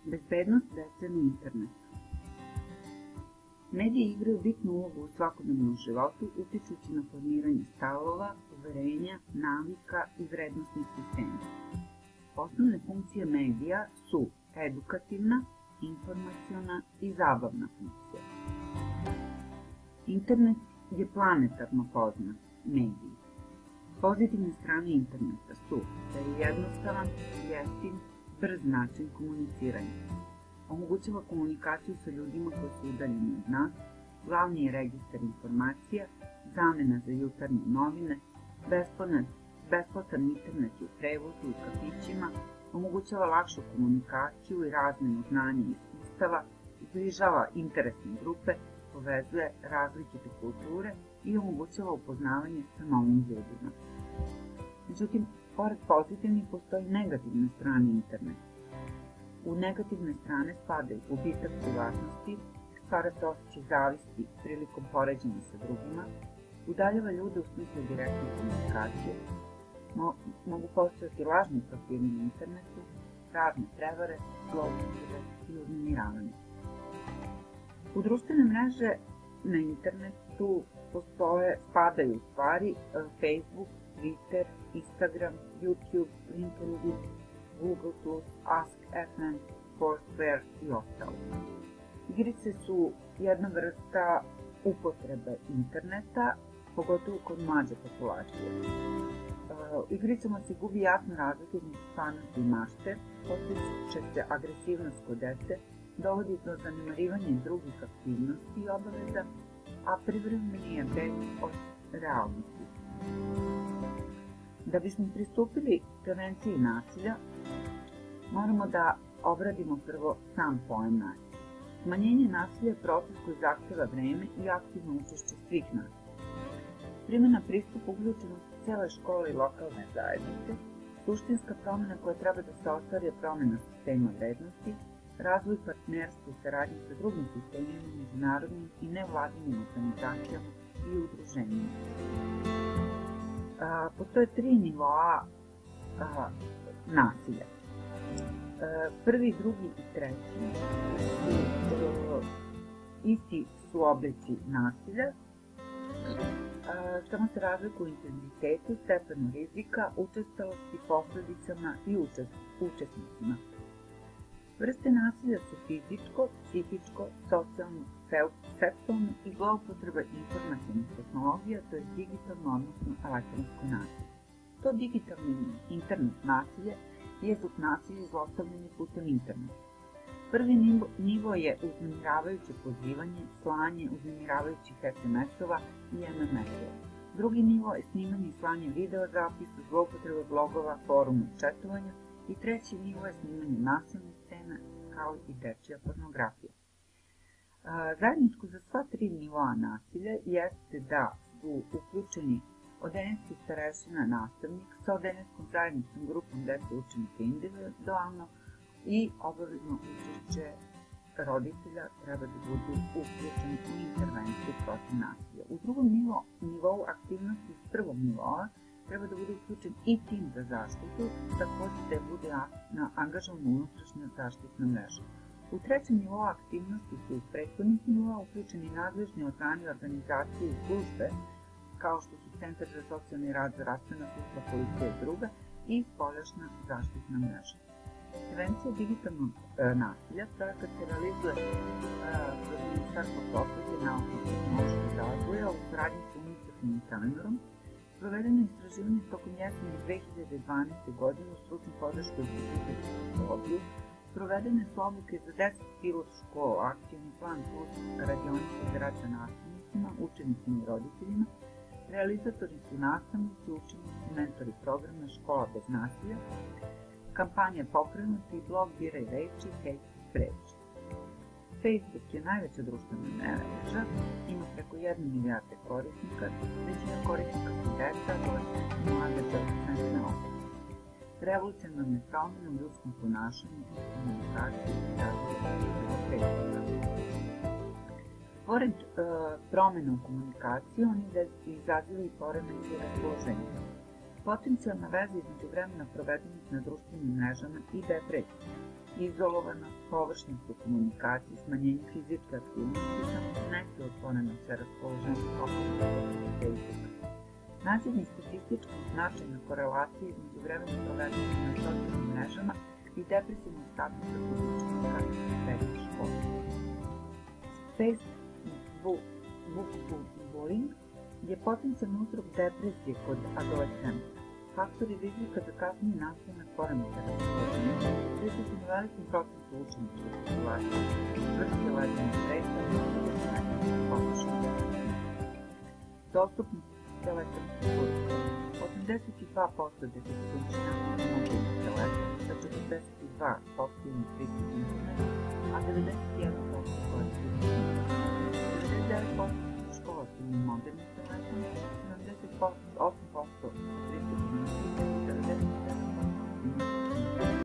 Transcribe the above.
Bezbednost dece na internetu. Mediji igraju bitnu ulogu u svakodnevnom životu, utičući na formiranje stavova, uverenja, navika i vrednosnih sistema. Osnovne funkcije medija su edukativna, informaciona i zabavna funkcija. Internet je planetarno poznat medij. Pozitivne strane interneta su da je jednostavan, jeftin, brz način komuniciranja. Omogućava komunikaciju sa ljudima koji su udaljeni od nas, glavni je registar informacija, zamena za jutarnje novine, besplatan internet u prevozu i kafićima, omogućava lakšu komunikaciju i razmenu znanja i iskustava, zbližava interesne grupe, povezuje različite kulture i omogućava upoznavanje sa novim ljudima. Međutim, pored pozitivnih postoji negativne strane interneta. U negativne strane spadaju gubitak privatnosti, stvara se osjećaj zavisti prilikom poređenja sa drugima, udaljava ljude u smislu direktne komunikacije, mogu postojati lažni profili na internetu, razne prevare, zloupotrebe i uznemiravanje. U društvene mreže na internetu spadaju Facebook, Twitter, Instagram, YouTube, LinkedIn, Google+, Ask.fm, Foursquare i ostalo. Igrice su jedna vrsta upotrebe interneta, pogotovo kod mlađe populacije. Igricama se gubi jasna razlika između stvarnosti i mašte, postiče se agresivnost kod dece, dovodi do zanemarivanja drugih aktivnosti i obaveza, a privremeni je beg od realnosti. Da bismo pristupili prevenciji nasilja, moramo da obradimo prvo sam pojam nasilja. Smanjenje nasilja je proces koji zahteva vreme i aktivno učešće svih nas. Primjena pristupa uključenosti cele škole i lokalne zajednice, suštinska promjena koja treba da se ostvari je promjena sistema vrednosti, razvoj partnerstva i saradnje sa drugim sistemima, međunarodnim i nevladinim organizacijama i udruženjima. Postoje 3 nivoa nasilja. Prvi, drugi i treći isti su oblici nasilja, samo se razlikuju u intenzitetu, stepenu rizika, učestalosti, posledicama i učesnicima. Vrste nasilja su fizičko, psihičko, socijalno, seksualno i zloupotreba informacionih tehnologija, to je digitalno, odnosno elektronsko nasilje. To digitalno internet nasilje je nasilje zlostavljanje putem interneta. Prvi nivo je uznemiravajuće pozivanje, slanje uznemiravajućih SMS-ova i MMS-ova. Drugi nivo je snimanje i slanje video zapisa, zloupotreba blogova, foruma i četovanja. I treći nivo je snimanje nasilne scene, kao i dečija pornografija. Zajedničko za sva 3 nivoa nasilja jeste da su uključeni odeljenski starešina nastavnik sa odeljenskom zajednicom grupom dece učenika individualno i obavezno učešće roditelja treba da budu uključeni u intervenciju protiv nasilja. U drugom nivou aktivnosti iz prvog nivoa treba da bude uključen i tim za zaštitu, takođe da bude angažovana unutrašnja zaštitna mreža. U trećem nivou aktivnosti su iz prethodnih nivoa uključeni nadležni organi, organizacije i službe, kao što su Centar za socijalni rad, zdravstvena služba, policija i druga, i spoljašnja zaštitna mreža. Prevencija digitalnog nasilja projekat se realizuje kroz Ministarstvo prosvete, nauke i tehnološkog razvoja u saradnji sa UNICEF-om i Telenor-om. Provedeno je istraživanje tokom jeseni 2012. godine u stručnu podršku Instituta za sociologiju. Provedene su obuke za 10 pilot škola, akcijni plan plus radionice za rad sa nastavnicima, učenicima i roditeljima. Realizatori su nastavnici, učenici, mentori programa Škola bez nasilja. Kampanja pokrenuta i blog Biraj reči, hejt spreči. Facebook je najveća društvena mreža, ima preko 1 milijarde korisnika, većina korisnika su deca, adolescenti i mlade adolescentne osobe. Revolucionarne promjene u ljudskom ponašanju i komunikaciji izazivaju Facebooka. Pored promjena u komunikaciji, oni izazivaju i poremećaje raspoloženja. Potencijalna veza između vremena provedenih na društvenim mrežama i depresije. Izolovanost, površnost u komunikaciji, smanjenje fizičke aktivnosti, samo su neke otvorenosti sa raspoloženja okolnosti jezika. Nađenje statistički značajna korelacija između vremena provedenog na socijalnim mrežama i depresivnog statusa fizičkog srednje škole. Facebook-bullying je potencijalni uzrok depresije kod adolescenata. Faktori rizika za kasniji nastanak poremećaja raspoloženja prisutni u velikim procentu učeničke populacije, vrste leđenog stresa i nedostatak površine. Dostupnost elektronskih uređaja. 82% dece su učenjaki mogu imati telefon, sa 42% ima pristup internetu, a 91% koristi internet. 99% škola su imaju moderni telefon, 78%